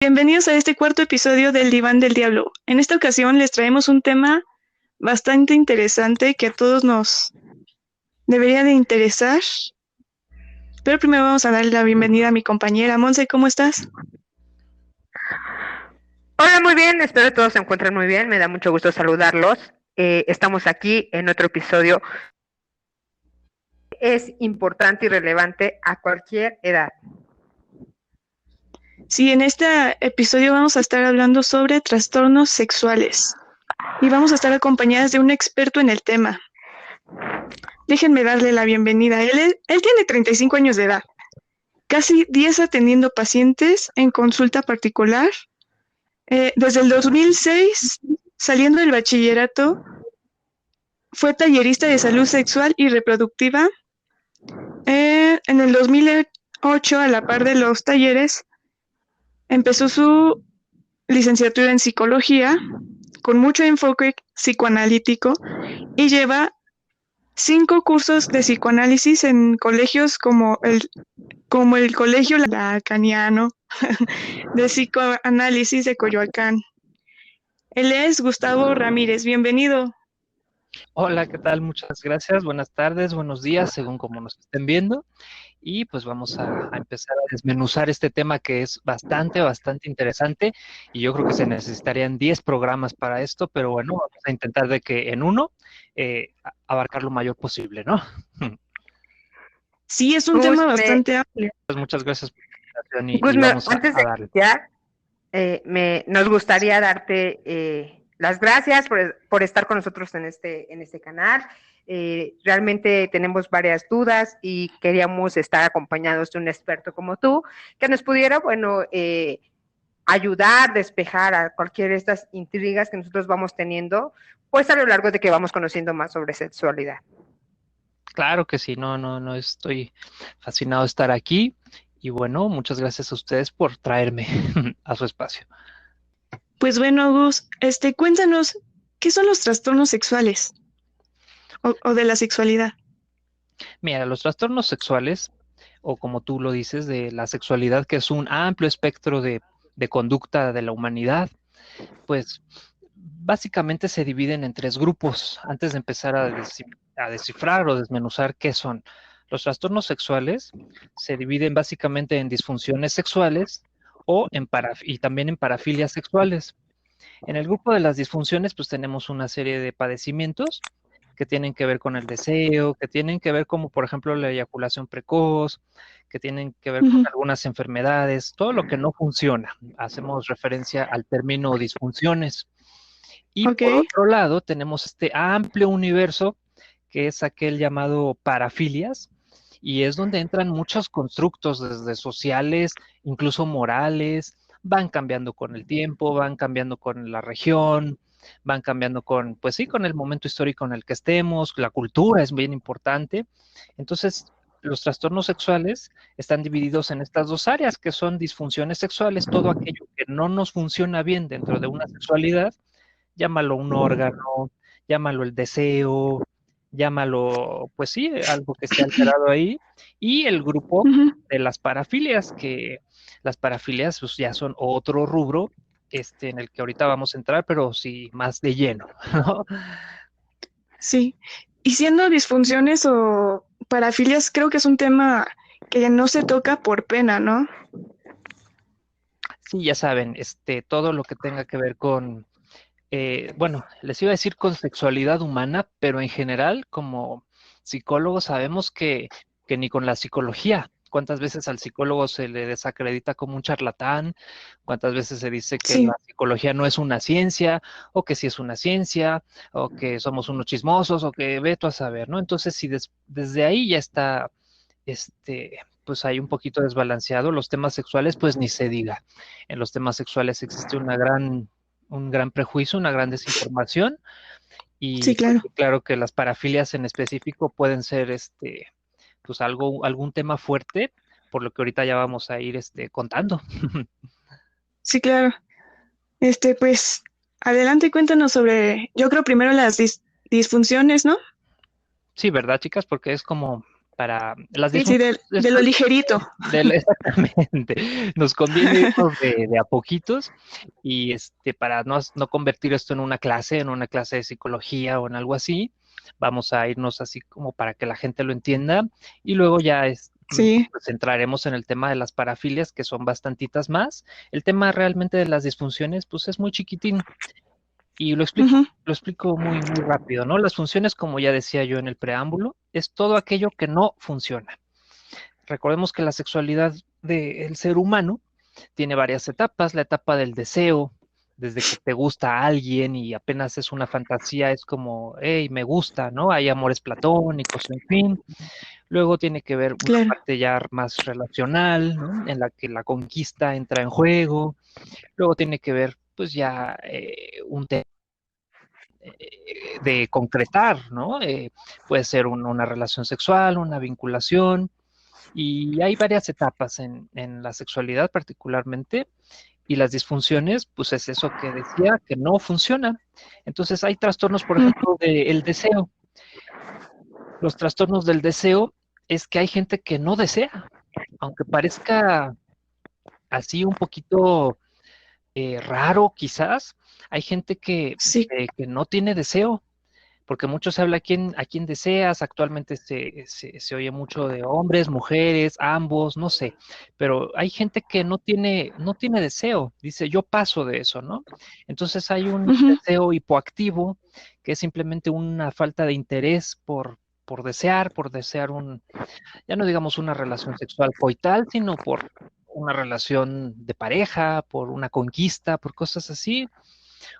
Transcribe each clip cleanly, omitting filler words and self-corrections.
Bienvenidos a este cuarto episodio del Diván del Diablo. En esta ocasión les traemos un tema bastante interesante que a todos nos debería de interesar. Pero primero vamos a darle la bienvenida a mi compañera. Monse, ¿cómo estás? Hola, muy bien, espero que todos se encuentren muy bien, me da mucho gusto saludarlos. Estamos aquí en otro episodio. Es importante y relevante a cualquier edad. Sí, en este episodio vamos a estar hablando sobre trastornos sexuales y vamos a estar acompañadas de un experto en el tema. Déjenme darle la bienvenida. Él tiene 35 años de edad, casi 10 atendiendo pacientes en consulta particular. Desde el 2006, saliendo del bachillerato, fue tallerista de salud sexual y reproductiva. En el 2008, a la par de los talleres, empezó su licenciatura en psicología, con mucho enfoque psicoanalítico, y lleva 5 cursos de psicoanálisis en colegios como el Colegio Lacaniano de Psicoanálisis de Coyoacán. Él es Gustavo Ramírez. Bienvenido. Hola, ¿qué tal? Muchas gracias. Buenas tardes, buenos días, según como nos estén viendo. Y pues vamos a empezar a desmenuzar este tema que es bastante interesante. Y yo creo que se necesitarían 10 programas para esto, pero bueno, vamos a intentar de que en uno abarcar lo mayor posible, ¿no? Sí, es un Gus, tema bastante amplio. Pues muchas gracias por la invitación y Gus, vamos antes a de darle. iniciar, nos gustaría darte las gracias por estar con nosotros en este canal. Realmente tenemos varias dudas y queríamos estar acompañados de un experto como tú, que nos pudiera, ayudar, despejar a cualquiera de estas intrigas que nosotros vamos teniendo, pues a lo largo de que vamos conociendo más sobre sexualidad. Claro que sí, no, estoy fascinado de estar aquí. Y bueno, muchas gracias a ustedes por traerme a su espacio. Pues bueno, Gus, cuéntanos, ¿qué son los trastornos sexuales o de la sexualidad? Mira, los trastornos sexuales, o como tú lo dices, de la sexualidad, que es un amplio espectro de conducta de la humanidad, pues básicamente se dividen en tres grupos. Antes de empezar a descifrar o desmenuzar qué son los trastornos sexuales, se dividen básicamente en disfunciones sexuales y también en parafilias sexuales. En el grupo de las disfunciones, pues tenemos una serie de padecimientos que tienen que ver con el deseo, que tienen que ver como, por ejemplo, la eyaculación precoz, que tienen que ver con Ujú. algunas enfermedades, todo lo que no funciona. Hacemos referencia al término disfunciones. Y Ok, por otro lado, tenemos este amplio universo que es aquel llamado parafilias, y es donde entran muchos constructos desde sociales, incluso morales, van cambiando con el tiempo, van cambiando con la región, van cambiando con, pues sí, con el momento histórico en el que estemos, la cultura es bien importante. Entonces, los trastornos sexuales están divididos en estas dos áreas, que son disfunciones sexuales, todo aquello que no nos funciona bien dentro de una sexualidad, llámalo un órgano, llámalo el deseo, llámalo, pues sí, algo que esté alterado ahí, y el grupo ujú. de las parafilias, que las parafilias pues, ya son otro rubro, en el que ahorita vamos a entrar, pero sí más de lleno, ¿no? Sí. Y siendo disfunciones o parafilias, creo que es un tema que no se toca por pena, ¿no? Sí, ya saben, todo lo que tenga que ver con, bueno, les iba a decir con sexualidad humana, pero en general, como psicólogos, sabemos que ni con la psicología. ¿Cuántas veces al psicólogo se le desacredita como un charlatán? ¿Cuántas veces se dice que Sí. la psicología no es una ciencia, o que sí es una ciencia, o que somos unos chismosos, o que ve tú a saber, ¿no? Entonces, si desde ahí ya está, pues hay un poquito desbalanceado, los temas sexuales, pues ni se diga. En los temas sexuales existe un gran prejuicio, una gran desinformación, Sí, y pues claro. sí, claro que las parafilias en específico pueden ser pues algún tema fuerte, por lo que ahorita ya vamos a ir contando. Sí, claro. Pues, adelante, cuéntanos sobre, yo creo primero las disfunciones, ¿no? Sí, ¿verdad, chicas? Porque es como para las Sí, sí, disfunciones de lo ligerito. exactamente, nos conviene irnos de a poquitos y para no convertir esto en una clase de psicología o en algo así, vamos a irnos así como para que la gente lo entienda y luego ya Sí. pues entraremos en el tema de las parafilias, que son bastantitas más. El tema realmente de las disfunciones, pues es muy chiquitín y Ujú. lo explico muy, muy rápido, ¿no? Las funciones, como ya decía yo en el preámbulo, es todo aquello que no funciona. Recordemos que la sexualidad del ser humano tiene varias etapas, la etapa del deseo, desde que te gusta a alguien y apenas es una fantasía, es como, hey, me gusta, ¿no? Hay amores platónicos, en fin. Luego tiene que ver una Claro. parte ya más relacional, ¿no? En la que la conquista entra en juego. Luego tiene que ver, pues ya un tema de concretar, ¿no? Puede ser una relación sexual, una vinculación, y hay varias etapas en la sexualidad particularmente, y las disfunciones, pues es eso que decía, que no funciona. Entonces hay trastornos, por Mm. ejemplo, del deseo. Los trastornos del deseo es que hay gente que no desea, aunque parezca así un poquito raro quizás, hay gente Sí. que no tiene deseo, porque mucho se habla a quién deseas, actualmente se oye mucho de hombres, mujeres, ambos, no sé, pero hay gente que no tiene deseo, dice yo paso de eso, ¿no? Entonces hay un Ujú. deseo hipoactivo, que es simplemente una falta de interés por desear ya no digamos una relación sexual coital, sino por una relación de pareja, por una conquista, por cosas así,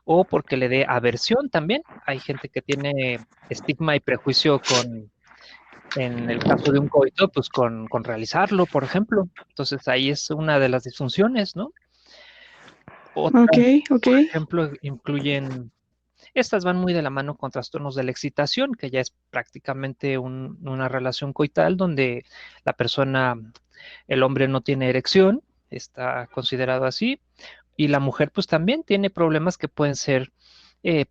o porque le dé aversión también. Hay gente que tiene estigma y prejuicio en el caso de un coito, pues con realizarlo, por ejemplo. Entonces ahí es una de las disfunciones, ¿no? Ok, Otras, ok. por ejemplo, incluyen, estas van muy de la mano con trastornos de la excitación, que ya es prácticamente una relación coital donde la persona, el hombre no tiene erección, está considerado así, y la mujer pues también tiene problemas que pueden ser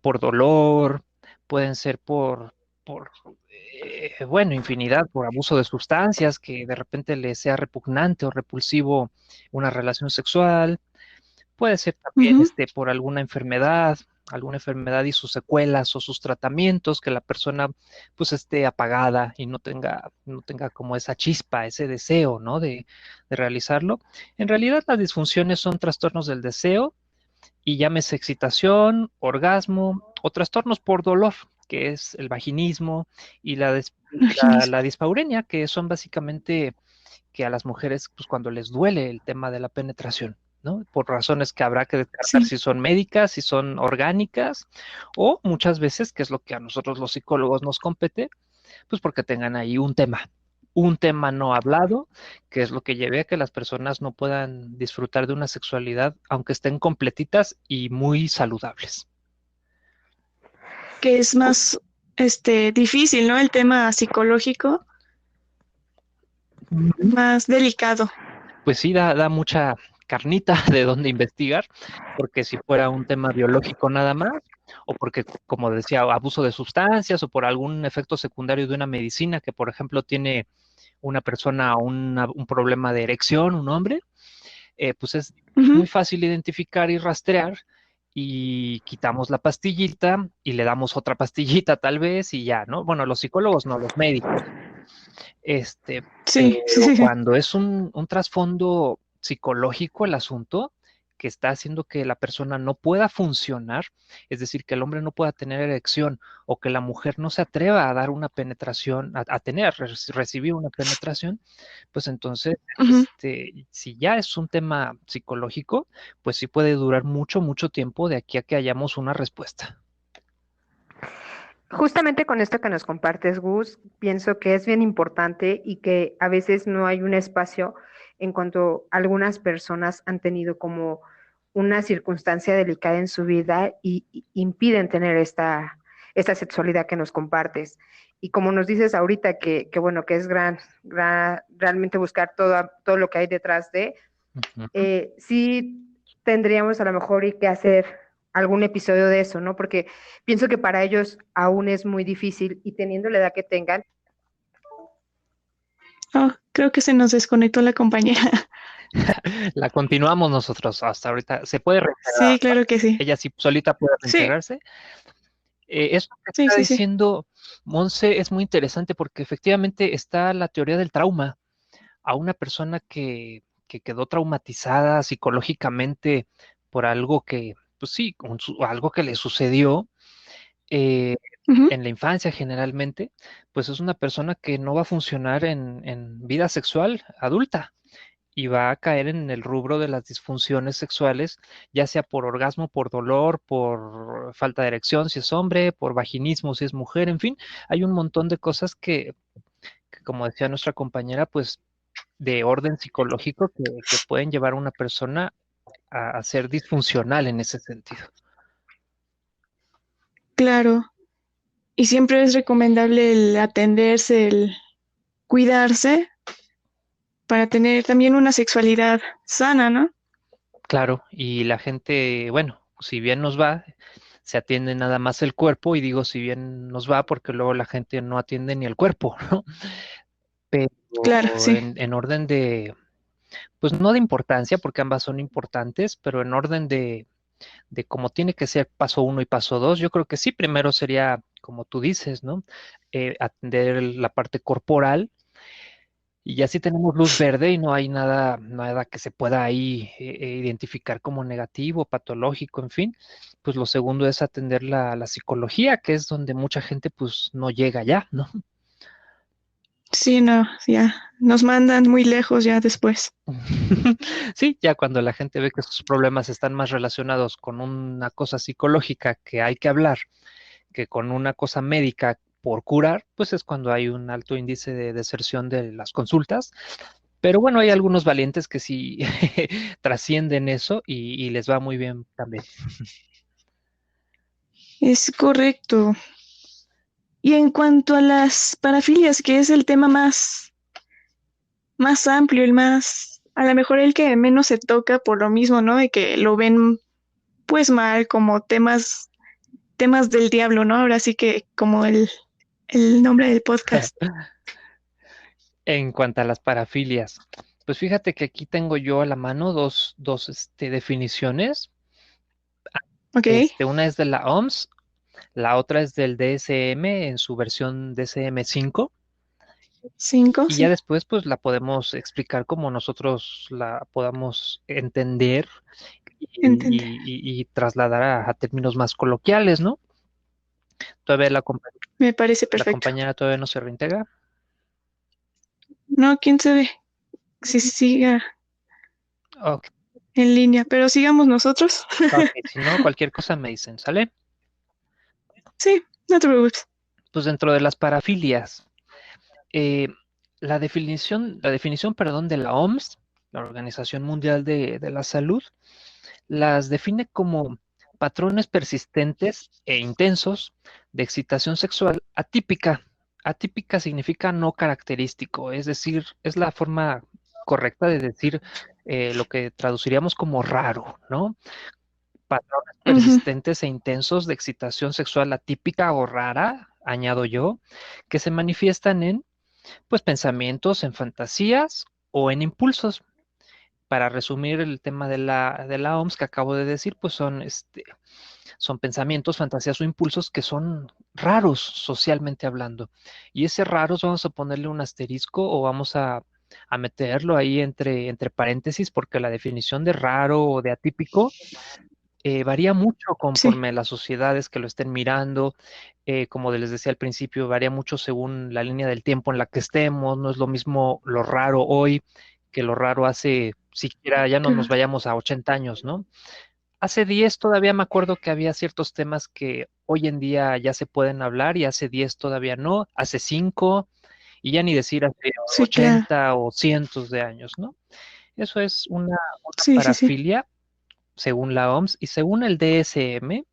por dolor, pueden ser bueno, infinidad, por abuso de sustancias, que de repente le sea repugnante o repulsivo una relación sexual, puede ser también Ujú. por alguna enfermedad y sus secuelas o sus tratamientos, que la persona pues esté apagada y no tenga como esa chispa, ese deseo, ¿no? De realizarlo. En realidad las disfunciones son trastornos del deseo y llámese excitación, orgasmo o trastornos por dolor, que es el vaginismo y Imaginismo. la dispaurenia, que son básicamente que a las mujeres, pues cuando les duele el tema de la penetración, ¿no? Por razones que habrá que descartar Sí. si son médicas, si son orgánicas, o muchas veces, que es lo que a nosotros los psicólogos nos compete, pues porque tengan ahí un tema no hablado, que es lo que lleve a que las personas no puedan disfrutar de una sexualidad, aunque estén completitas y muy saludables. Que es más, difícil, ¿no? El tema psicológico, más delicado. Pues sí, da mucha carnita de dónde investigar, porque si fuera un tema biológico nada más, o porque, como decía, abuso de sustancias, o por algún efecto secundario de una medicina que, por ejemplo, tiene una persona un problema de erección, un hombre, pues es Ujú. muy fácil identificar y rastrear, y quitamos la pastillita y le damos otra pastillita tal vez y ya, ¿no? Bueno, los psicólogos no, los médicos. Sí, sí, Pero sí, sí. cuando es un trasfondo psicológico el asunto, que está haciendo que la persona no pueda funcionar, es decir, que el hombre no pueda tener erección o que la mujer no se atreva a dar una penetración, recibir una penetración, pues entonces, Ujú. si ya es un tema psicológico, pues sí puede durar mucho, mucho tiempo de aquí a que hayamos una respuesta. Justamente con esto que nos compartes, Gus, pienso que es bien importante y que a veces no hay un espacio en cuanto algunas personas han tenido como una circunstancia delicada en su vida y impiden tener esta sexualidad que nos compartes. Y como nos dices ahorita bueno, que es realmente buscar todo lo que hay detrás de, Ujú. sí tendríamos a lo mejor y que hacer algún episodio de eso, ¿no? Porque pienso que para ellos aún es muy difícil y teniendo la edad que tengan, Oh, creo que se nos desconectó la compañera. La continuamos nosotros hasta ahorita. Se puede reintegrar. Sí, claro que sí. Ella sí solita puede Sí, reintegrarse. Eso que sí, está sí, sí. diciendo Monse es muy interesante porque efectivamente está la teoría del trauma. A una persona que quedó traumatizada psicológicamente por algo que, pues sí, algo que le sucedió eh, Ujú. en la infancia generalmente, pues es una persona que no va a funcionar en vida sexual adulta y va a caer en el rubro de las disfunciones sexuales, ya sea por orgasmo, por dolor, por falta de erección si es hombre, por vaginismo si es mujer, en fin, hay un montón de cosas que como decía nuestra compañera, pues de orden psicológico que pueden llevar a una persona a ser disfuncional en ese sentido. Claro. Y siempre es recomendable el atenderse, el cuidarse para tener también una sexualidad sana, ¿no? Claro, y la gente, bueno, si bien nos va, se atiende nada más el cuerpo, y digo si bien nos va porque luego la gente no atiende ni el cuerpo, ¿no? Claro, Pero sí. en orden de, pues no de importancia, porque ambas son importantes, pero en orden de cómo tiene que ser paso uno y paso dos, yo creo que sí, primero sería, como tú dices, ¿no? Atender la parte corporal. Y ya si tenemos luz verde y no hay nada, nada que se pueda ahí identificar como negativo, patológico, en fin, pues lo segundo es atender la psicología, que es donde mucha gente pues no llega ya, ¿no? Sí, no, ya. Nos mandan muy lejos ya después. Sí, ya cuando la gente ve que sus problemas están más relacionados con una cosa psicológica que hay que hablar que con una cosa médica por curar, pues es cuando hay un alto índice de deserción de las consultas. Pero bueno, hay algunos valientes que sí trascienden eso y les va muy bien también. Es correcto. Y en cuanto a las parafilias, que es el tema más amplio, el más, a lo mejor el que menos se toca por lo mismo, ¿no? De que lo ven pues mal como temas del diablo, ¿no? Ahora sí que como el nombre del podcast. En cuanto a las parafilias, pues fíjate que aquí tengo yo a la mano dos definiciones. ¿Ok? Una es de la OMS, la otra es del DSM en su versión DSM-5. Cinco, Y ya sí. después, pues la podemos explicar como nosotros la podamos entender Entender. y trasladar a términos más coloquiales, ¿no? Todavía Me parece la perfecto. compañera todavía no se reintegra. No, quién sabe si siga Ok, en línea, pero sigamos nosotros. ok, si no, cualquier cosa me dicen, ¿sale? Sí, no te preocupes. Pues dentro de las parafilias, eh, la definición, perdón, de la OMS, la Organización Mundial de la Salud, las define como patrones persistentes e intensos de excitación sexual atípica. Atípica significa no característico, es decir, es la forma correcta de decir lo que traduciríamos como raro, ¿no? Patrones Ujú. persistentes e intensos de excitación sexual atípica o rara, añado yo, que se manifiestan en, pues, pensamientos, en fantasías o en impulsos. Para resumir el tema de la OMS que acabo de decir, pues son pensamientos, fantasías o impulsos que son raros socialmente hablando. Y ese raros vamos a ponerle un asterisco o vamos a meterlo ahí entre paréntesis porque la definición de raro o de atípico varía mucho Sí, conforme las sociedades que lo estén mirando. Como les decía al principio, varía mucho según la línea del tiempo en la que estemos. No es lo mismo lo raro hoy que lo raro hace, siquiera ya no nos claro. vayamos a 80 años, ¿no? Hace 10 todavía me acuerdo que había ciertos temas que hoy en día ya se pueden hablar y hace 10 todavía no, hace 5 y ya ni decir hace Sí, claro. 80 o cientos de años, ¿no? Eso es una Sí, sí, sí. parafilia según la OMS y según el DSM,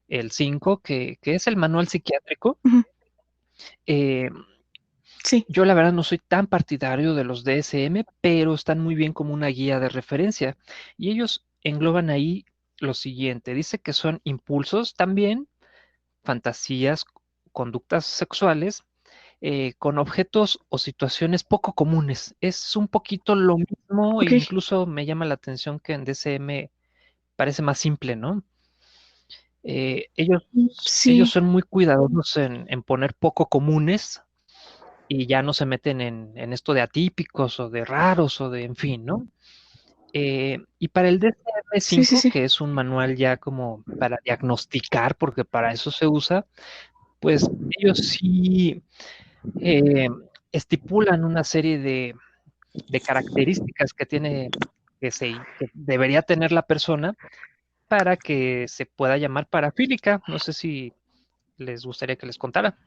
el 5 que es el manual psiquiátrico. Ujú. eh, Sí. yo la verdad no soy tan partidario de los DSM, pero están muy bien como una guía de referencia y ellos engloban ahí lo siguiente, dice que son impulsos también, fantasías, conductas sexuales con objetos o situaciones poco comunes. Es un poquito lo mismo, e Ok, incluso me llama la atención que en DCM parece más simple, ¿no? Ellos sí, son muy cuidadosos en poner poco comunes y ya no se meten en esto de atípicos o de raros o de, en fin, ¿no? Y para el sí, sí, DSM-5, sí. que es un manual ya como para diagnosticar, porque para eso se usa, pues ellos sí eh, estipulan una serie de características que que debería tener la persona para que se pueda llamar parafílica. No sé si les gustaría que les contara.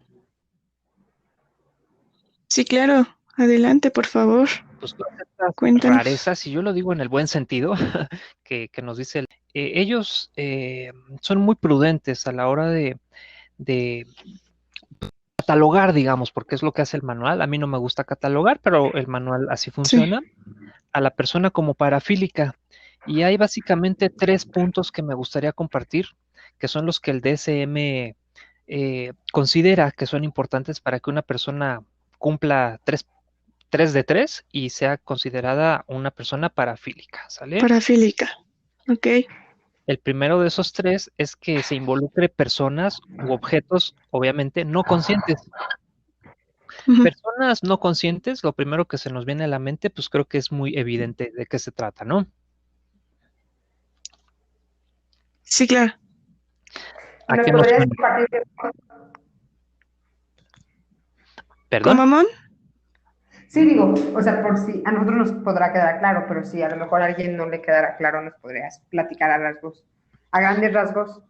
Sí, claro. Adelante, por favor. Pues todas estas Cuéntanos. rarezas, y yo lo digo en el buen sentido, que nos dice ellos son muy prudentes a la hora de catalogar, digamos, porque es lo que hace el manual. A mí no me gusta catalogar, pero el manual así Sí, funciona, a la persona como parafílica. Y hay básicamente 3 puntos que me gustaría compartir, que son los que el DSM considera que son importantes para que una persona cumpla 3 de 3 y sea considerada una persona parafílica, ¿sale? parafílica. Ok. El primero de esos 3 es que se involucre personas u objetos, obviamente, no conscientes. Ujú. Personas no conscientes, lo primero que se nos viene a la mente, pues creo que es muy evidente de qué se trata, ¿no? Sí, claro. ¿A ¿Nos qué nos podrías suena? compartir? ¿Perdón? ¿Cómo, Mon? Sí, digo, o sea, por si a nosotros nos podrá quedar claro, pero si a lo mejor a alguien no le quedara claro, nos podrías platicar a rasgos, a grandes rasgos,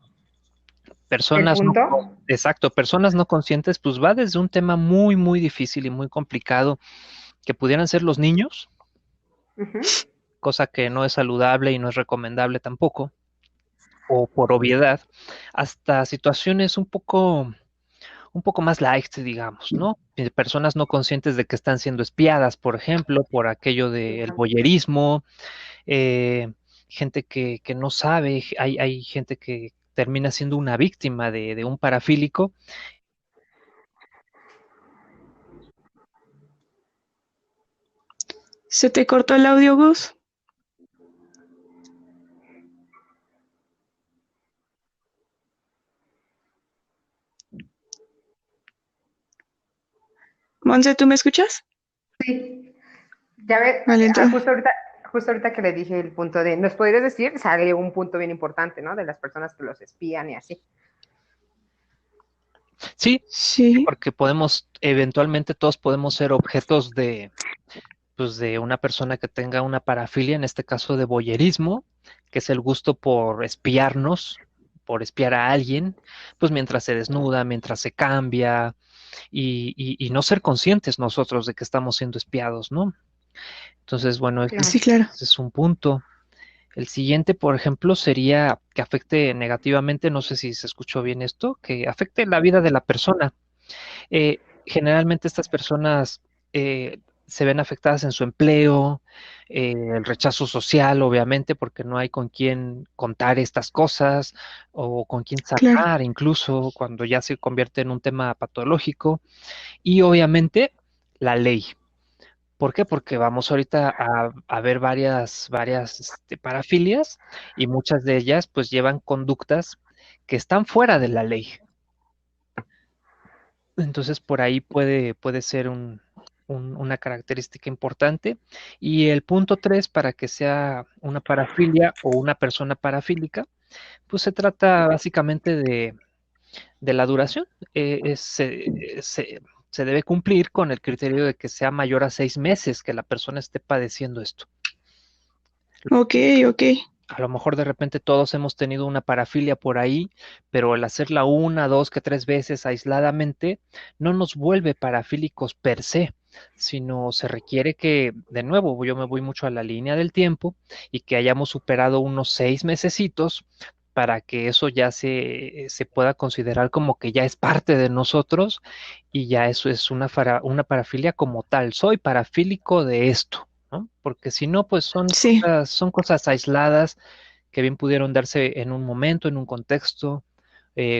el Personas no, punto. exacto, personas no conscientes, pues va desde un tema muy, muy difícil y muy complicado, que pudieran ser los niños, Ujú. cosa que no es saludable y no es recomendable tampoco, o por obviedad, hasta situaciones un poco más light, digamos, ¿no? Personas no conscientes de que están siendo espiadas, por ejemplo, por aquello del voyerismo, eh, gente que no sabe, hay gente que termina siendo una víctima de un parafílico. ¿Se te cortó el audio, Gus? Monse, ¿tú me escuchas? Sí, ya ves, Vale, entonces. justo ahorita que le dije el punto de, ¿nos podrías decir? Sale un punto bien importante, ¿no? De las personas que los espían y así. Sí, sí, Sí, porque eventualmente todos podemos ser objetos pues de una persona que tenga una parafilia, en este caso de voyerismo, que es el gusto por espiarnos, por espiar a alguien, pues mientras se desnuda, mientras se cambia, y no ser conscientes nosotros de que estamos siendo espiados, ¿no? Entonces, bueno, sí, Claro. claro. ese es un punto. El siguiente, por ejemplo, sería que afecte negativamente, no sé si se escuchó bien esto, que afecte la vida de la persona. Generalmente estas personas se ven afectadas en su empleo, el rechazo social, obviamente, porque no hay con quién contar estas cosas o con quién Claro. sacar, incluso cuando ya se convierte en un tema patológico. Y obviamente la ley. ¿Por qué? Porque vamos ahorita a ver varias parafilias y muchas de ellas pues llevan conductas que están fuera de la ley. Entonces por ahí puede ser una característica importante. Y el punto 3, para que sea una parafilia o una persona parafílica, pues se trata básicamente de la duración. Se debe cumplir con el criterio de que sea mayor a 6 meses que la persona esté padeciendo esto. Ok, ok. A lo mejor de repente todos hemos tenido una parafilia por ahí, pero el hacerla una, dos, que 3 veces aisladamente no nos vuelve parafílicos per se, sino se requiere que, de nuevo, yo me voy mucho a la línea del tiempo y que hayamos superado unos 6 mesecitos para que eso ya se pueda considerar como que ya es parte de nosotros y ya eso es una parafilia como tal. Soy parafílico de esto. ¿No? Porque si no, pues Sí, son cosas aisladas que bien pudieron darse en un momento, en un contexto,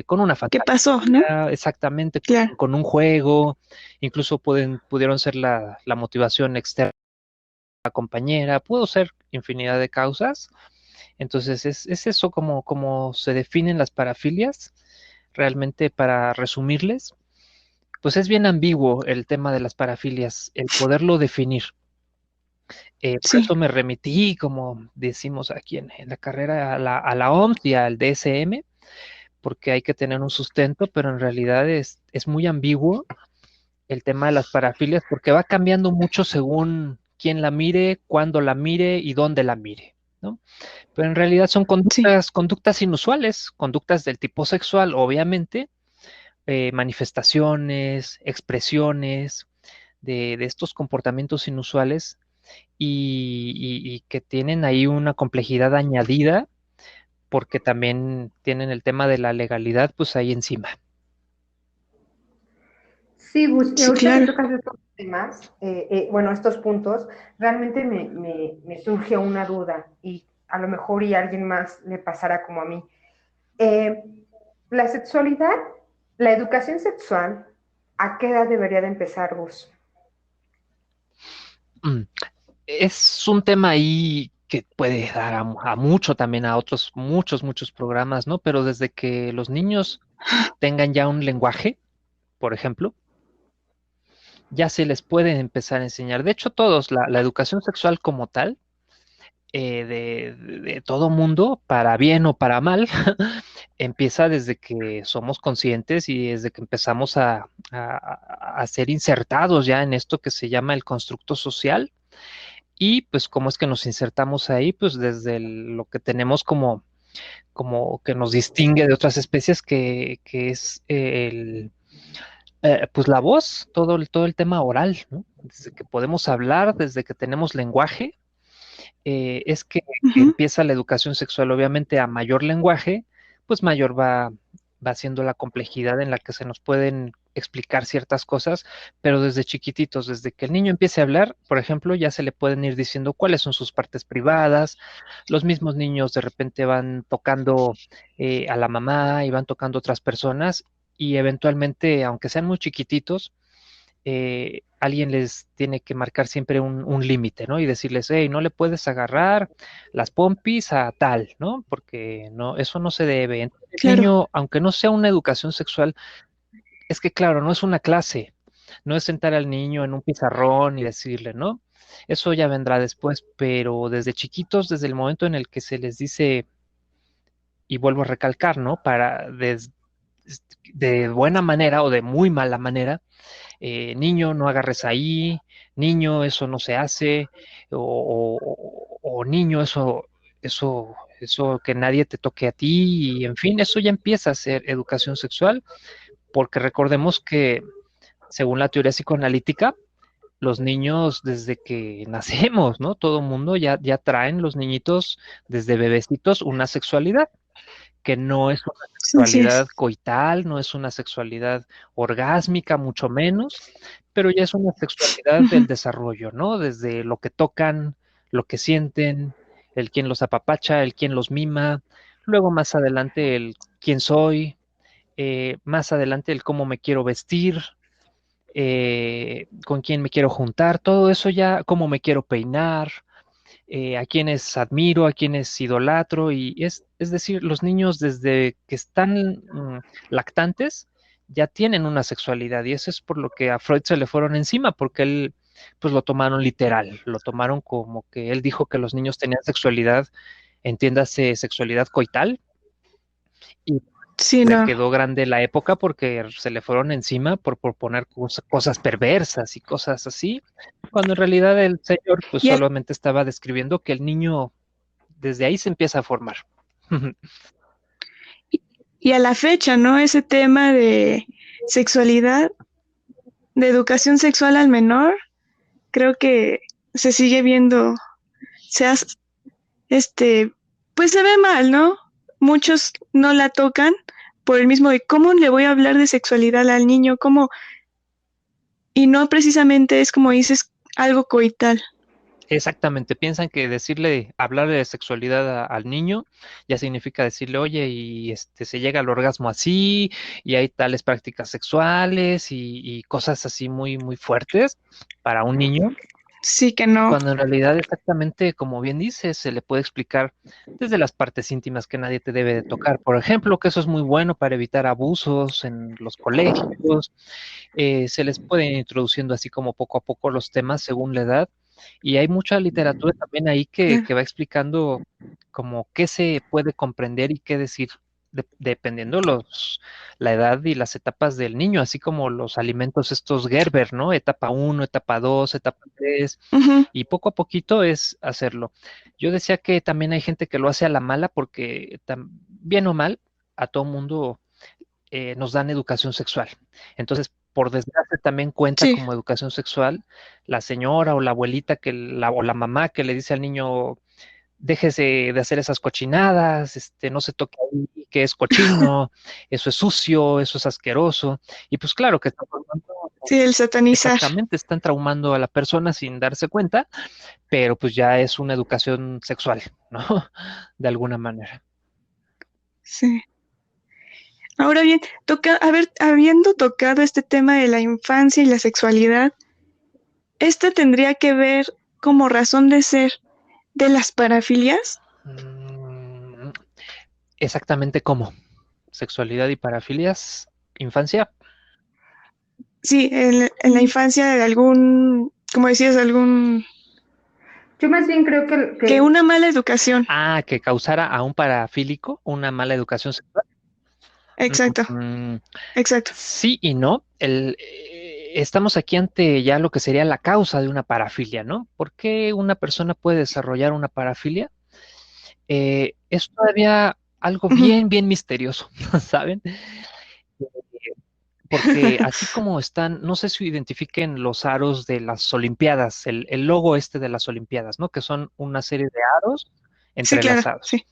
con una ¿Qué fantasía, pasó, no? exactamente, Claro. con un juego, incluso pudieron ser la motivación externa de la compañera, pudo ser infinidad de causas. Entonces es eso como se definen las parafilias. Realmente, para resumirles, pues es bien ambiguo el tema de las parafilias, el poderlo definir. Por Sí, eso me remití, como decimos aquí en la carrera, a la OMS y al DSM, porque hay que tener un sustento, pero en realidad es muy ambiguo el tema de las parafilias, porque va cambiando mucho según quién la mire, cuándo la mire y dónde la mire, ¿no? Pero en realidad son sí, conductas inusuales, conductas del tipo sexual, obviamente, manifestaciones, expresiones de estos comportamientos inusuales y que tienen ahí una complejidad añadida porque también tienen el tema de la legalidad pues ahí encima. Sí, Gus, y sí, ahorita que claro. tocas estos temas, bueno, estos puntos, realmente me surge una duda y a lo mejor y a alguien más le pasará como a mí. Eh, la sexualidad, la educación sexual, ¿a qué edad debería de empezar, Gus? Mm, Es un tema ahí que puede dar a mucho también, a otros muchos programas, ¿no? Pero desde que los niños tengan ya un lenguaje, por ejemplo, ya se les puede empezar a enseñar. De hecho, todos, la educación sexual como tal, de todo mundo, para bien o para mal, empieza desde que somos conscientes y desde que empezamos a ser insertados ya en esto que se llama el constructo social. Y pues, ¿cómo es que nos insertamos ahí? Pues desde lo que tenemos como que nos distingue de otras especies, que es pues la voz, todo el tema oral, ¿no? Desde que podemos hablar, desde que tenemos lenguaje, es que Ujú. empieza la educación sexual. Obviamente, a mayor lenguaje, pues mayor va siendo la complejidad en la que se nos pueden explicar ciertas cosas, pero desde chiquititos, desde que el niño empiece a hablar, por ejemplo, ya se le pueden ir diciendo cuáles son sus partes privadas. Los mismos niños de repente van tocando a la mamá y van tocando otras personas y eventualmente, aunque sean muy chiquititos, alguien les tiene que marcar siempre un límite, ¿no? Y decirles, hey, no le puedes agarrar las pompis a tal, ¿no? Porque no, eso no se debe. Entonces, el Claro. niño, aunque no sea una educación sexual, es que claro, no es una clase, no es sentar al niño en un pizarrón y decirle, ¿no? Eso ya vendrá después, pero desde chiquitos, desde el momento en el que se les dice, y vuelvo a recalcar, ¿no? De buena manera o de muy mala manera, niño, no agarres ahí, niño, eso no se hace, o niño, eso que nadie te toque a ti, y en fin, eso ya empieza a ser educación sexual, porque recordemos que, según la teoría psicoanalítica, los niños desde que nacemos, ¿no? Todo mundo ya traen los niñitos desde bebecitos una sexualidad que no es una Así es. sexualidad coital, no es una sexualidad orgásmica, mucho menos, pero ya es una sexualidad del Ujú. desarrollo, ¿no? Desde lo que tocan, lo que sienten, el quién los apapacha, el quién los mima, luego más adelante el quién soy, más adelante el cómo me quiero vestir, con quién me quiero juntar, todo eso ya, cómo me quiero peinar, a quienes admiro, a quienes idolatro, y es decir, los niños desde que están lactantes ya tienen una sexualidad, y eso es por lo que a Freud se le fueron encima, porque él pues lo tomaron literal, lo tomaron como que él dijo que los niños tenían sexualidad, entiéndase sexualidad coital, y Sí, le no. quedó grande la época porque se le fueron encima por poner cosas perversas y cosas así, cuando en realidad el señor pues Y, a- solamente estaba describiendo que el niño desde ahí se empieza a formar. y a la fecha, ¿no? Ese tema de sexualidad, de educación sexual al menor, creo que se sigue viendo, se hace, este, pues se ve mal, ¿no? Muchos no la tocan por el mismo de cómo le voy a hablar de sexualidad al niño, cómo, y no precisamente es como dices, algo coital. Exactamente, piensan que hablarle de sexualidad al niño ya significa decirle, oye, y se llega al orgasmo así, y hay tales prácticas sexuales y cosas así muy, muy fuertes para un niño, Sí que no. cuando en realidad exactamente, como bien dices, se le puede explicar desde las partes íntimas que nadie te debe de tocar. Por ejemplo, que eso es muy bueno para evitar abusos en los colegios, se les puede ir introduciendo así como poco a poco los temas según la edad. Y hay mucha literatura también ahí que va explicando como qué se puede comprender y qué decir, dependiendo la edad y las etapas del niño, así como los alimentos estos Gerber, ¿no? Etapa uno, etapa 2, etapa 3, Ujú. y poco a poquito es hacerlo. Yo decía que también hay gente que lo hace a la mala porque, bien o mal, a todo mundo nos dan educación sexual. Entonces, por desgracia, también cuenta Sí, como educación sexual la señora o la abuelita o la mamá que le dice al niño, déjese de hacer esas cochinadas, no se toque ahí, que es cochino, eso es sucio, eso es asqueroso. Y pues claro que están traumando, sí, el satanizar. exactamente, están traumando a la persona sin darse cuenta, pero pues ya es una educación sexual, ¿no? De alguna manera. Sí. Ahora bien, habiendo tocado este tema de la infancia y la sexualidad, ¿este tendría que ver como razón de ser de las parafilias? Mm, exactamente cómo. Sexualidad y parafilias, infancia. Sí, en la infancia de algún, como decías, Yo más bien creo que una mala educación. Ah, que causara a un parafílico una mala educación sexual. Exacto, Mm, exacto. sí y no. Estamos aquí ante ya lo que sería la causa de una parafilia, ¿no? ¿Por qué una persona puede desarrollar una parafilia? Es todavía algo Ujú. bien, bien misterioso, ¿saben? Porque así como están, no sé si identifiquen los aros de las Olimpiadas, el logo de las Olimpiadas, ¿no? Que son una serie de aros Sí, claro, entrelazados. sí,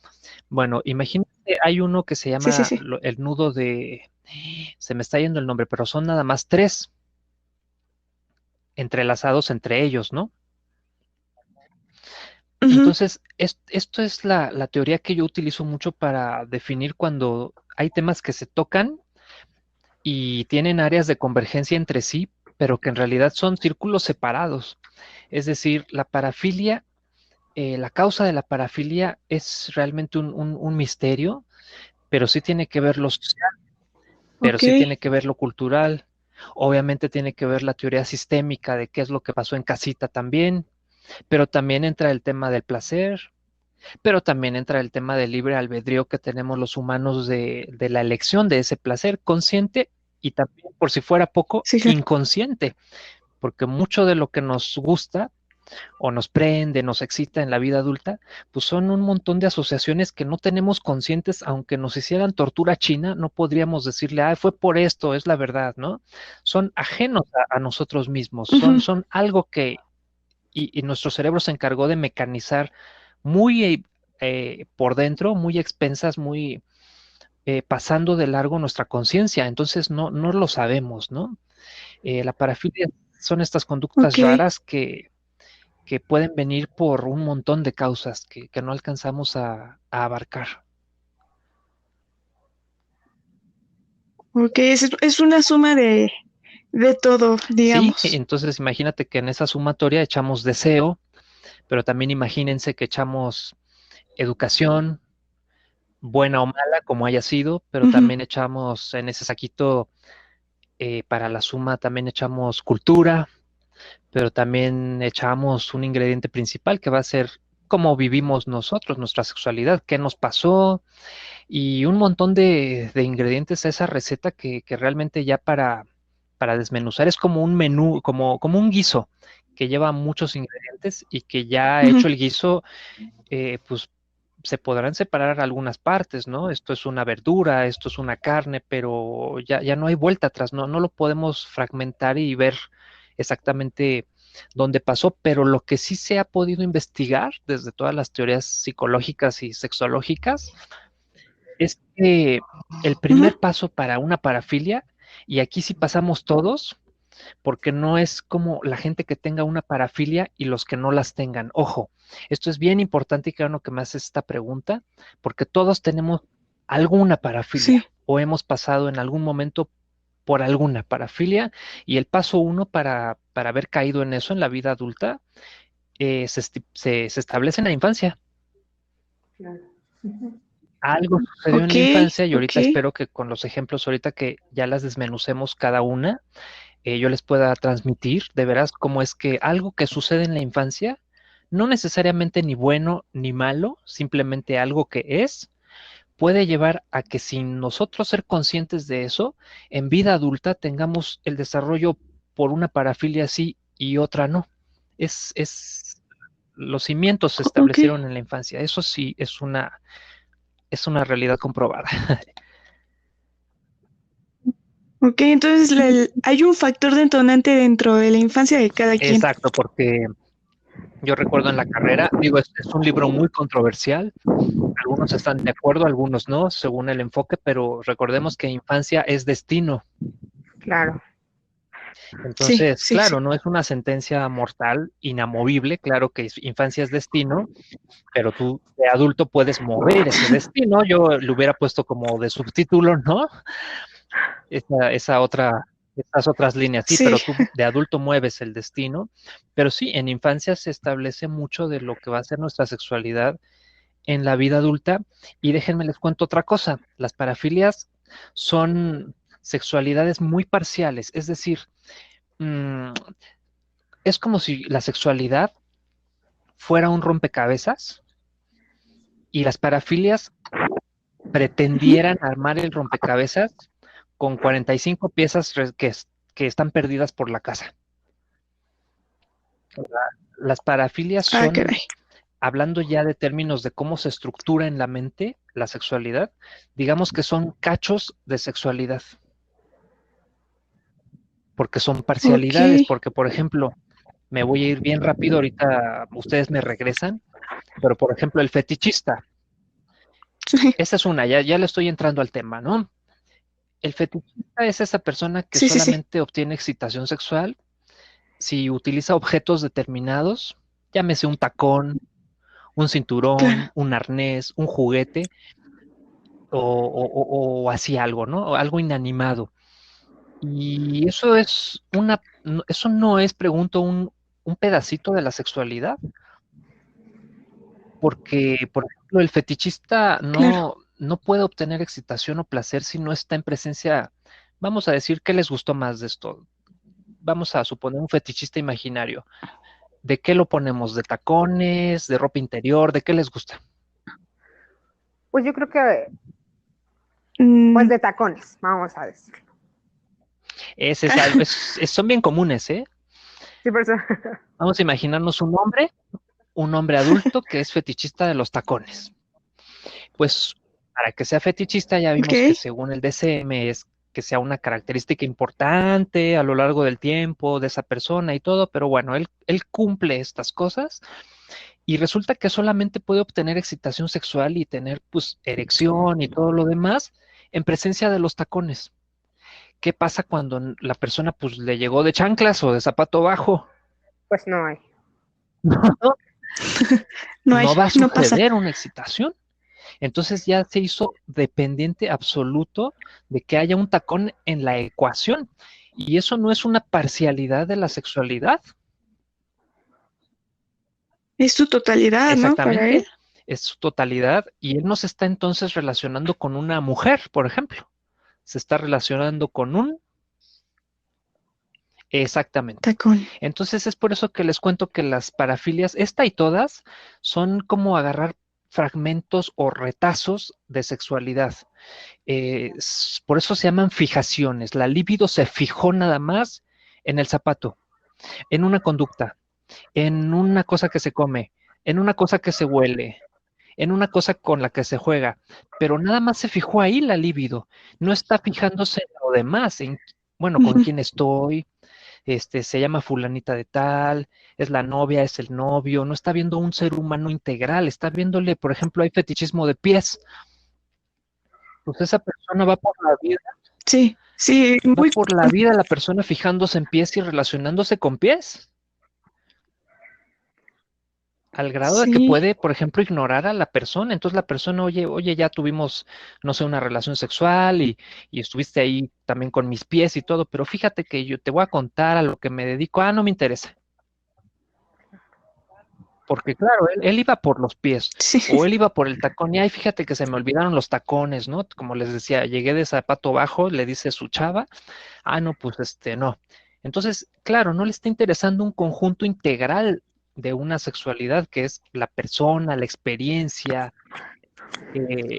Bueno, imagínate, hay uno que se sí, sí, llama sí. el nudo se me está yendo el nombre, pero son nada más tres entrelazados entre ellos, ¿no? Ujú. Entonces, esto es la teoría que yo utilizo mucho para definir cuando hay temas que se tocan y tienen áreas de convergencia entre sí, pero que en realidad son círculos separados. Es decir, la causa de la parafilia es realmente un misterio, pero sí tiene que ver lo social, pero Ok, sí tiene que ver lo cultural. Obviamente tiene que ver la teoría sistémica de qué es lo que pasó en casita también, pero también entra el tema del placer, pero también entra el tema del libre albedrío que tenemos los humanos de la elección de ese placer consciente y también, por si fuera poco, sí, claro. inconsciente, porque mucho de lo que nos gusta o nos prende, nos excita en la vida adulta, pues son un montón de asociaciones que no tenemos conscientes, aunque nos hicieran tortura china, no podríamos decirle, ah, fue por esto, es la verdad, ¿no? Son ajenos a nosotros mismos, Ujú. son algo y nuestro cerebro se encargó de mecanizar muy por dentro, muy expensas, muy pasando de largo nuestra conciencia, entonces no lo sabemos, ¿no? La parafilia son estas conductas Ok, raras que pueden venir por un montón de causas que no alcanzamos a abarcar. ok, es una suma de todo, Sí, digamos. entonces imagínate que en esa sumatoria echamos deseo, pero también imagínense que echamos educación, buena o mala, como haya sido, pero Ujú. también echamos en ese saquito, para la suma, también echamos cultura, pero también echamos un ingrediente principal que va a ser cómo vivimos nosotros, nuestra sexualidad, qué nos pasó, y un montón de ingredientes a esa receta que realmente ya para desmenuzar es como un menú, como un guiso que lleva muchos ingredientes y que ya Ujú. hecho el guiso, pues se podrán separar algunas partes, ¿no? Esto es una verdura, esto es una carne, pero ya no hay vuelta atrás, no lo podemos fragmentar y ver exactamente dónde pasó, pero lo que sí se ha podido investigar desde todas las teorías psicológicas y sexológicas es que el Ujú. primer paso para una parafilia, y aquí sí pasamos todos, porque no es como la gente que tenga una parafilia y los que no las tengan. Ojo, esto es bien importante y que bueno que me haces esta pregunta, porque todos tenemos alguna parafilia Sí, o hemos pasado en algún momento por alguna parafilia y el paso uno para haber caído en eso en la vida adulta se establece en la infancia. Claro. Ujú. Algo sucedió en ok, la infancia y ok. ahorita espero que con los ejemplos, ahorita que ya las desmenucemos cada una, yo les pueda transmitir de veras cómo es que algo que sucede en la infancia, no necesariamente ni bueno ni malo, simplemente algo que es, puede llevar a que sin nosotros ser conscientes de eso, en vida adulta tengamos el desarrollo por una parafilia sí y otra no. Los cimientos se Ok, establecieron en la infancia. Eso sí es una realidad comprobada. ok, entonces hay un factor detonante dentro de la infancia de cada quien. Exacto, porque yo recuerdo en la carrera, digo, es un libro muy controversial. Algunos están de acuerdo, algunos no, según el enfoque, pero recordemos que infancia es destino. Claro. Sí, Entonces, sí, claro, sí. no es una sentencia mortal, inamovible, claro que infancia es destino, pero tú de adulto puedes mover ese destino. Yo le hubiera puesto como de subtítulo, ¿no? Esa otra, esas otras líneas, sí, Sí, pero tú de adulto mueves el destino. Pero sí, en infancia se establece mucho de lo que va a ser nuestra sexualidad en la vida adulta. Y déjenme les cuento otra cosa, las parafilias son sexualidades muy parciales, es decir, mmm, es como si la sexualidad fuera un rompecabezas y las parafilias ujú, pretendieran armar el rompecabezas con 45 piezas que están perdidas por la casa. Las parafilias ah, son, caray. hablando ya de términos de cómo se estructura en la mente la sexualidad, digamos que son cachos de sexualidad, porque son Ok, parcialidades, porque por ejemplo, me voy a ir bien rápido, ahorita ustedes me regresan, pero por ejemplo, el fetichista, sí, esa es una, ya le estoy entrando al tema, ¿no? El fetichista es esa persona que sí, sí, sí, solamente obtiene excitación sexual si utiliza objetos determinados, llámese un tacón, un cinturón, claro. un arnés, un juguete o así algo, ¿no? O algo inanimado. Y eso eso no es, pregunto, un pedacito de la sexualidad, porque, por ejemplo, el fetichista Claro. no puede obtener excitación o placer si no está en presencia. Vamos a decir, ¿qué les gustó más de esto? Vamos a suponer un fetichista imaginario. ¿De qué lo ponemos? ¿De tacones? ¿De ropa interior? ¿De qué les gusta? Pues yo creo que, pues Mm, de tacones, vamos a decir. Ese es algo, son bien comunes, ¿eh? Sí, por eso. Vamos a imaginarnos un hombre adulto que es fetichista de los tacones. Pues para que sea fetichista ya ok, vimos que según el DCM es que sea una característica importante a lo largo del tiempo de esa persona y todo, pero bueno, él cumple estas cosas y resulta que solamente puede obtener excitación sexual y tener pues erección y todo lo demás en presencia de los tacones. ¿Qué pasa cuando la persona pues le llegó de chanclas o de zapato bajo? Pues no hay. No, no hay, no va a no pasa. suceder una excitación. Entonces ya se hizo dependiente absoluto de que haya un tacón en la ecuación. Y eso no es una parcialidad de la sexualidad. Es su totalidad, ¿no? Para él. Exactamente, es su totalidad. Y él no se está entonces relacionando con una mujer, por ejemplo. Se está relacionando con un... Exactamente. Tacón. Entonces es por eso que les cuento que las parafilias, esta y todas, son como agarrar fragmentos o retazos de sexualidad. Por eso se llaman fijaciones. La libido se fijó nada más en el zapato, en una conducta, en una cosa que se come, en una cosa que se huele, en una cosa con la que se juega, pero nada más se fijó ahí la libido. No está fijándose en lo demás, bueno, con Ujú. quién estoy, se llama fulanita de tal, es la novia, es el novio, no está viendo un ser humano integral, está viéndole, por ejemplo, hay fetichismo de pies, pues esa persona va por la vida Sí, Sí, Va muy, por la vida la persona fijándose en pies y relacionándose con pies, al grado de que sí, puede, por ejemplo, ignorar a la persona. Entonces la persona, oye, ya tuvimos, no sé, una relación sexual y estuviste ahí también con mis pies y todo, pero fíjate que yo te voy a contar a lo que me dedico. Ah, no me interesa. Porque claro, él iba por los pies sí, o él iba por el tacón y ay, fíjate que se me olvidaron los tacones, ¿no? Como les decía, llegué de zapato bajo, le dice su chava, ah, no, pues no. Entonces, claro, no le está interesando un conjunto integral de una sexualidad que es la persona, la experiencia,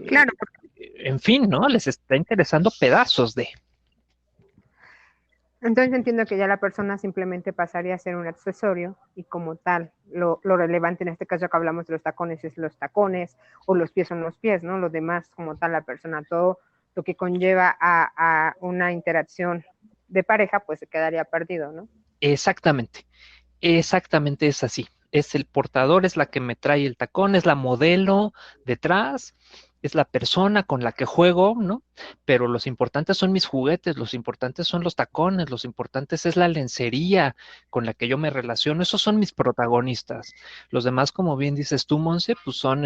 Claro, en fin, ¿no? Les está interesando pedazos de. entonces entiendo que ya la persona simplemente pasaría a ser un accesorio y como tal, lo relevante en este caso que hablamos de los tacones es los tacones o los pies son los pies, ¿no? Lo demás como tal, la persona, todo lo que conlleva a una interacción de pareja, pues se quedaría perdido, ¿no? Exactamente, exactamente es así. Es el portador, es la que me trae el tacón, es la modelo detrás, es la persona con la que juego, ¿no? Pero los importantes son mis juguetes, los importantes son los tacones, los importantes es la lencería con la que yo me relaciono, esos son mis protagonistas. Los demás, como bien dices tú, Monse, pues son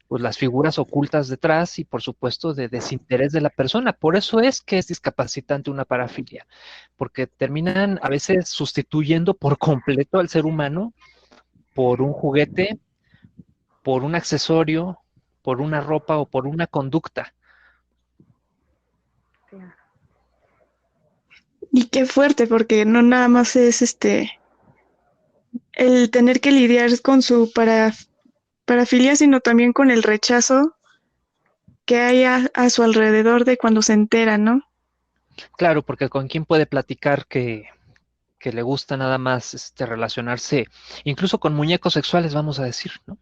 pues las figuras ocultas detrás y por supuesto de desinterés de la persona. Por eso es que es discapacitante una parafilia, porque terminan a veces sustituyendo por completo al ser humano por un juguete, por un accesorio, por una ropa o por una conducta. y qué fuerte, porque no nada más es el tener que lidiar con su parafilia, sino también con el rechazo que hay a su alrededor de cuando se entera, ¿no? Claro, porque con quién puede platicar que le gusta nada más relacionarse, incluso con muñecos sexuales, vamos a decir, ¿no?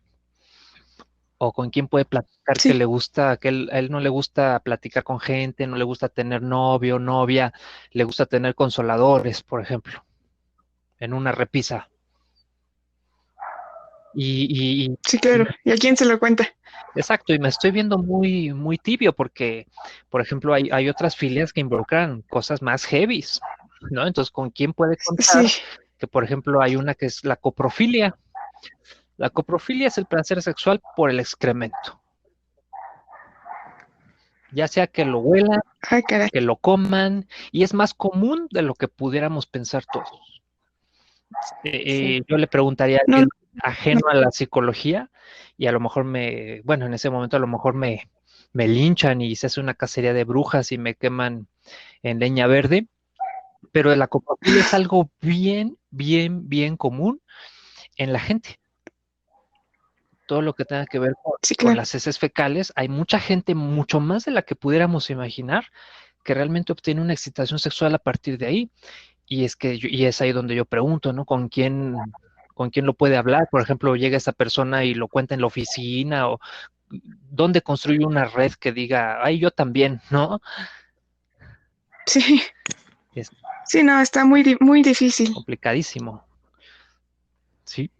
O con quién puede platicar que Sí, le gusta, que a él no le gusta platicar con gente, no le gusta tener novio, novia, le gusta tener consoladores, por ejemplo, en una repisa. Y sí, claro. ¿Y a quién se lo cuenta? exacto, y me estoy viendo muy, muy tibio porque, por ejemplo, hay otras filias que involucran cosas más heavies, ¿no? Entonces, ¿con quién puede Sí, contar? Que, por ejemplo, hay una que es la coprofilia. La coprofilia es el placer sexual por el excremento, ya sea que lo huelan, ay, caray. que lo coman, y es más común de lo que pudiéramos pensar todos. Sí. Yo le preguntaría a No, alguien no, ajeno a la psicología y a lo mejor bueno, en ese momento a lo mejor me linchan y se hace una cacería de brujas y me queman en leña verde, pero la coprofilia es algo bien, bien, bien común en la gente. Todo lo que tenga que ver sí, con claro. las heces fecales, hay mucha gente, mucho más de la que pudiéramos imaginar, que realmente obtiene una excitación sexual a partir de ahí. Y y es ahí donde yo pregunto, ¿no? Con quién lo puede hablar? Por ejemplo, llega esa persona y lo cuenta en la oficina o dónde construye una red que diga, ay, yo también, ¿no? Sí, Es sí, no, está muy, muy difícil. complicadísimo, ¿sí?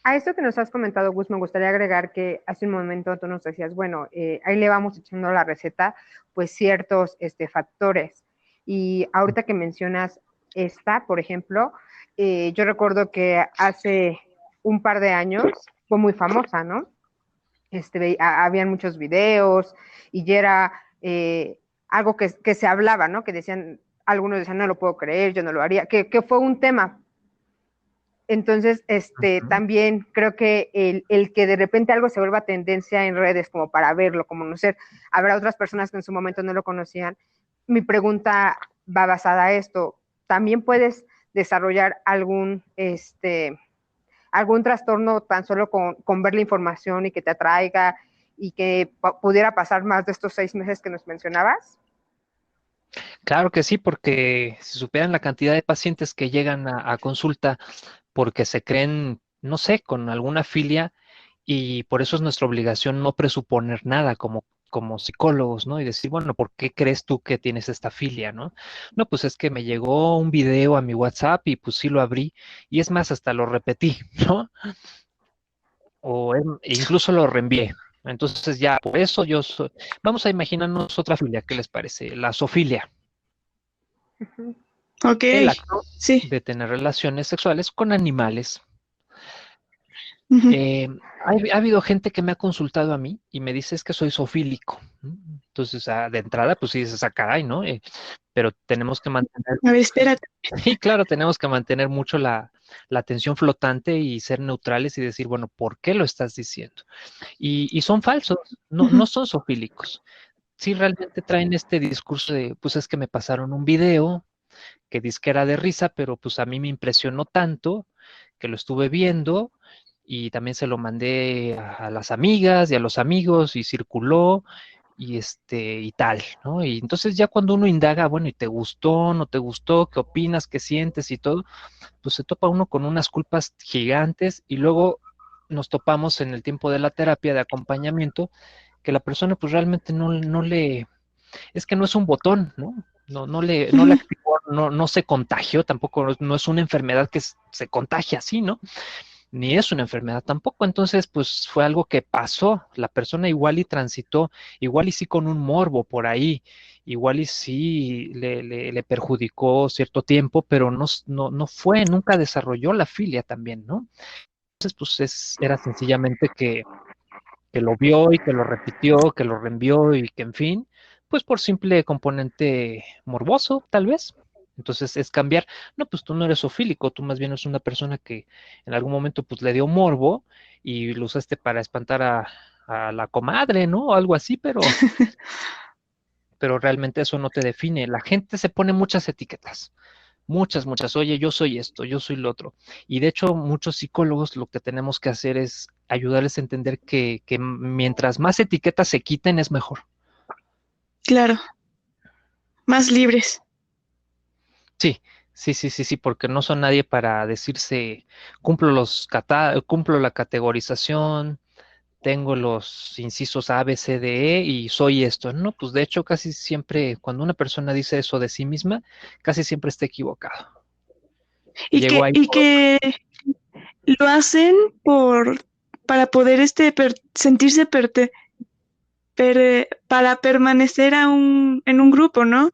A esto que nos has comentado, Gus, me gustaría agregar que hace un momento tú nos decías, bueno, ahí le vamos echando la receta, pues ciertos factores. Y ahorita que mencionas esta, por ejemplo, yo recuerdo que hace un par de años fue muy famosa, ¿no? Habían muchos videos y ya era algo que se hablaba, ¿no? Que decían, algunos decían, no lo puedo creer, yo no lo haría, que fue un tema. Entonces, Ujú. también creo que el que de repente algo se vuelva tendencia en redes como para verlo, como no sé, habrá otras personas que en su momento no lo conocían. Mi pregunta va basada a esto. ¿También puedes desarrollar algún trastorno tan solo con ver la información y que te atraiga y que pudiera pasar más de estos 6 meses que nos mencionabas? Claro que sí, porque si supieran la cantidad de pacientes que llegan a consulta porque se creen, no sé, con alguna filia y por eso es nuestra obligación no presuponer nada como psicólogos, ¿no? Y decir, bueno, ¿por qué crees tú que tienes esta filia, no? No, pues es que me llegó un video a mi WhatsApp y pues sí lo abrí y es más, hasta lo repetí, ¿no? O incluso lo reenvié. Entonces ya, por eso yo soy... Vamos a imaginarnos otra filia, ¿qué les parece? La zoofilia. Ok, El acto sí. de tener relaciones sexuales con animales. Ujú. Ha habido gente que me ha consultado a mí y me dice es que soy zoofílico. Entonces, de entrada, pues sí dices, caray, ¿no? Pero tenemos que mantener, A ver, espérate. y claro, tenemos que mantener mucho la atención flotante y ser neutrales y decir, bueno, ¿por qué lo estás diciendo? Y son falsos, no, Ujú. no son zoofílicos. Sí realmente traen este discurso de, pues es que me pasaron un video que dizque era de risa, pero pues a mí me impresionó tanto que lo estuve viendo y también se lo mandé a las amigas y a los amigos y circuló y tal, ¿no? Y entonces ya cuando uno indaga, bueno, ¿y te gustó, no te gustó? ¿Qué opinas? ¿Qué sientes? Y todo, pues se topa uno con unas culpas gigantes y luego nos topamos en el tiempo de la terapia de acompañamiento que la persona pues realmente no le, es que no es un botón, ¿no? No le Ujú. activó, no se contagió, tampoco no es una enfermedad que se contagia así, ¿no? Ni es una enfermedad tampoco, entonces pues fue algo que pasó, la persona igual y transitó, igual y sí con un morbo por ahí, igual y sí le perjudicó cierto tiempo, pero no fue, nunca desarrolló la filia también, ¿no? Entonces pues era sencillamente que lo vio y que lo repitió, que lo reenvió y que en fin, pues por simple componente morboso, tal vez. Entonces es cambiar, no, pues tú no eres zoofílico, tú más bien eres una persona que en algún momento pues le dio morbo y lo usaste para espantar a la comadre, ¿no? O algo así, pero realmente eso no te define. La gente se pone muchas etiquetas. Muchas, muchas. Oye, yo soy esto, yo soy lo otro. Y de hecho, muchos psicólogos lo que tenemos que hacer es ayudarles a entender que mientras más etiquetas se quiten es mejor. Claro, más libres. Sí, sí, porque no son nadie para decirse, cumplo la categorización, tengo los incisos A, B, C, D, E y soy esto. No, pues de hecho casi siempre, cuando una persona dice eso de sí misma, casi siempre está equivocado. Y Llegó que, ahí y que lo hacen para poder sentirse para permanecer en un grupo, ¿no?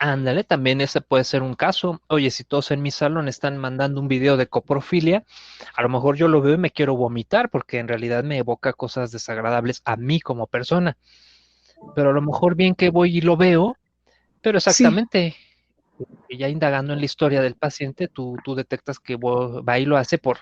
Ándale, también ese puede ser un caso. Oye, si todos en mi salón están mandando un video de coprofilia, a lo mejor yo lo veo y me quiero vomitar porque en realidad me evoca cosas desagradables a mí como persona. Pero a lo mejor bien que voy y lo veo, pero Sí, exactamente, ya indagando en la historia del paciente, tú detectas que va y lo hace por,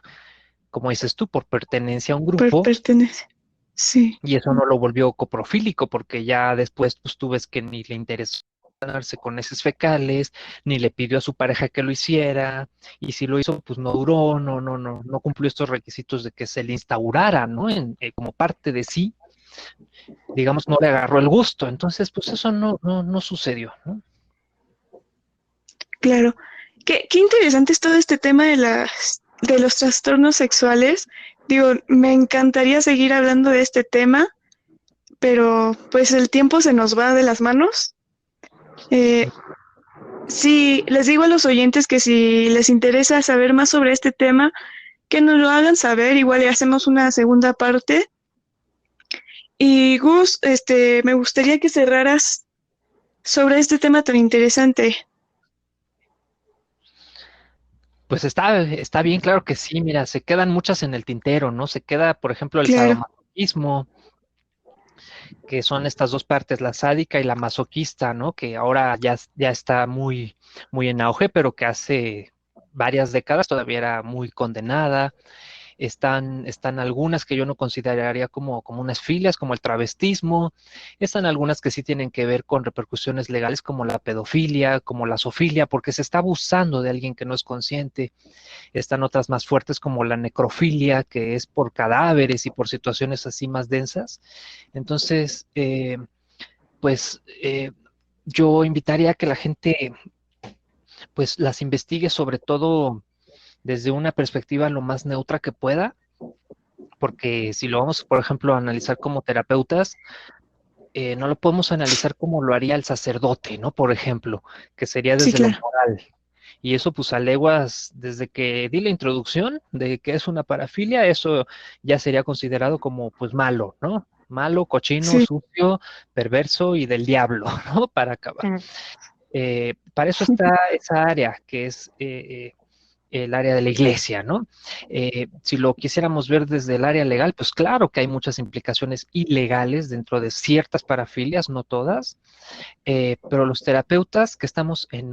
como dices tú, por pertenencia a un grupo. pertenece. Sí, Y eso no lo volvió coprofílico, porque ya después pues, tú ves que ni le interesó darse con heces fecales, ni le pidió a su pareja que lo hiciera, y si lo hizo, pues no duró, no cumplió estos requisitos de que se le instaurara, ¿no? Como parte de sí, digamos, no le agarró el gusto. Entonces, pues eso no sucedió, ¿no? claro. Qué interesante es todo este tema de los trastornos sexuales. Digo, me encantaría seguir hablando de este tema, pero pues el tiempo se nos va de las manos. Eh, sí, les digo a los oyentes que si les interesa saber más sobre este tema, que nos lo hagan saber, igual le hacemos una segunda parte. Y Gus, me gustaría que cerraras sobre este tema tan interesante. Pues está bien, claro que sí, mira, se quedan muchas en el tintero, ¿no? Se queda, por ejemplo, el Claro, sadomasoquismo, que son estas dos partes, la sádica y la masoquista, ¿no? Que ahora ya está muy en auge, pero que hace varias décadas todavía era muy condenada. Están algunas que yo no consideraría como unas filias, como el travestismo. Están algunas que sí tienen que ver con repercusiones legales, como la pedofilia, como la zoofilia, porque se está abusando de alguien que no es consciente. Están otras más fuertes, como la necrofilia, que es por cadáveres y por situaciones así más densas. Entonces, pues yo invitaría a que la gente pues las investigue sobre todo desde una perspectiva lo más neutra que pueda, porque si lo vamos, por ejemplo, a analizar como terapeutas, no lo podemos analizar como lo haría el sacerdote, ¿no? Por ejemplo, que sería sí, desde lo claro. moral. Y eso pues a leguas, desde que di la introducción de qué es una parafilia, eso ya sería considerado como pues malo, ¿no? Malo, cochino, Sí, sucio, perverso y del diablo, ¿no? Para acabar. Mm. Para eso está esa área que es el área de la iglesia, ¿no? Si lo quisiéramos ver desde el área legal, pues claro que hay muchas implicaciones ilegales dentro de ciertas parafilias, no todas, pero los terapeutas que estamos pues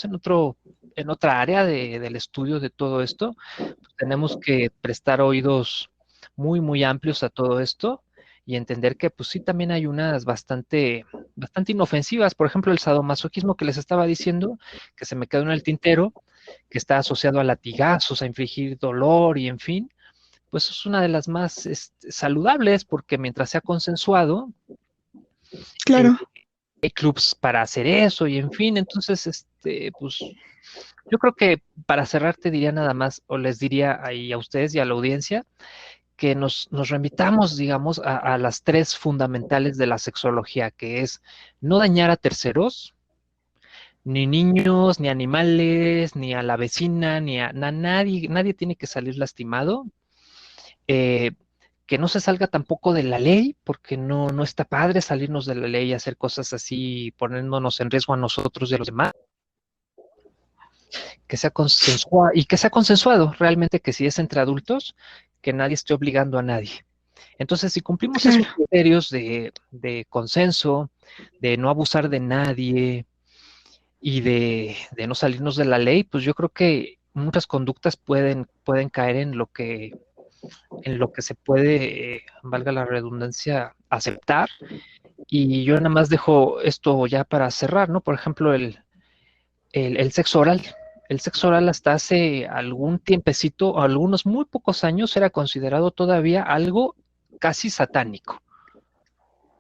en otra área del estudio de todo esto, pues tenemos que prestar oídos muy, muy amplios a todo esto y entender que pues sí también hay unas bastante inofensivas, por ejemplo el sadomasoquismo que les estaba diciendo, que se me quedó en el tintero, que está asociado a latigazos, a infligir dolor y en fin, pues es una de las más saludables porque mientras sea consensuado, eh, claro. hay clubs para hacer eso y en fin, entonces, pues yo creo que para cerrar te diría nada más, o les diría ahí a ustedes y a la audiencia, que nos remitamos, digamos, a las tres fundamentales de la sexología, que es no dañar a terceros, ni niños, ni animales, ni a la vecina, ni a nadie, nadie tiene que salir lastimado. Eh, que no se salga tampoco de la ley, porque no está padre salirnos de la ley y hacer cosas así, poniéndonos en riesgo a nosotros y a los demás, que sea consensuado, y que sea consensuado realmente, que si es entre adultos, que nadie esté obligando a nadie. Entonces, si cumplimos esos Claro, criterios de consenso, de no abusar de nadie y de no salirnos de la ley, pues yo creo que muchas conductas pueden caer en lo que se puede, valga la redundancia, aceptar. Y yo nada más dejo esto ya para cerrar, ¿no? Por ejemplo, el sexo oral. El sexo oral hasta hace algún tiempecito, algunos muy pocos años, era considerado todavía algo casi satánico,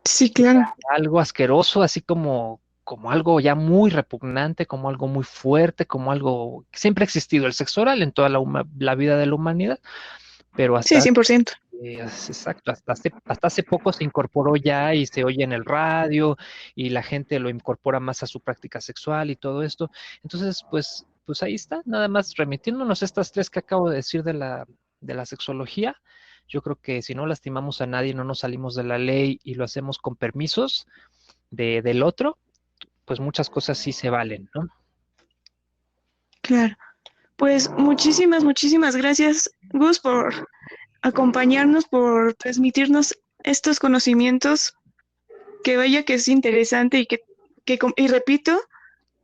sí, claro. algo asqueroso, así como algo ya muy repugnante, como algo muy fuerte, como algo que siempre ha existido el sexo oral en toda la vida de la humanidad, pero Sí, hasta 100%. exacto, hasta hace poco se incorporó ya y se oye en el radio y la gente lo incorpora más a su práctica sexual y todo esto. Entonces, pues ahí está, nada más remitiéndonos a estas tres que acabo de decir de la sexología. Yo creo que si no lastimamos a nadie, no nos salimos de la ley y lo hacemos con permisos del otro, pues muchas cosas sí se valen, ¿no? Claro. Pues muchísimas, muchísimas gracias, Gus, por acompañarnos, por transmitirnos estos conocimientos, que vaya que es interesante y y repito,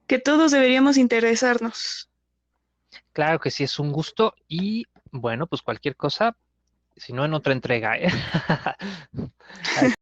que todos deberíamos interesarnos. Claro que sí es un gusto y bueno, pues cualquier cosa, si no en otra entrega, ¿eh? Ahí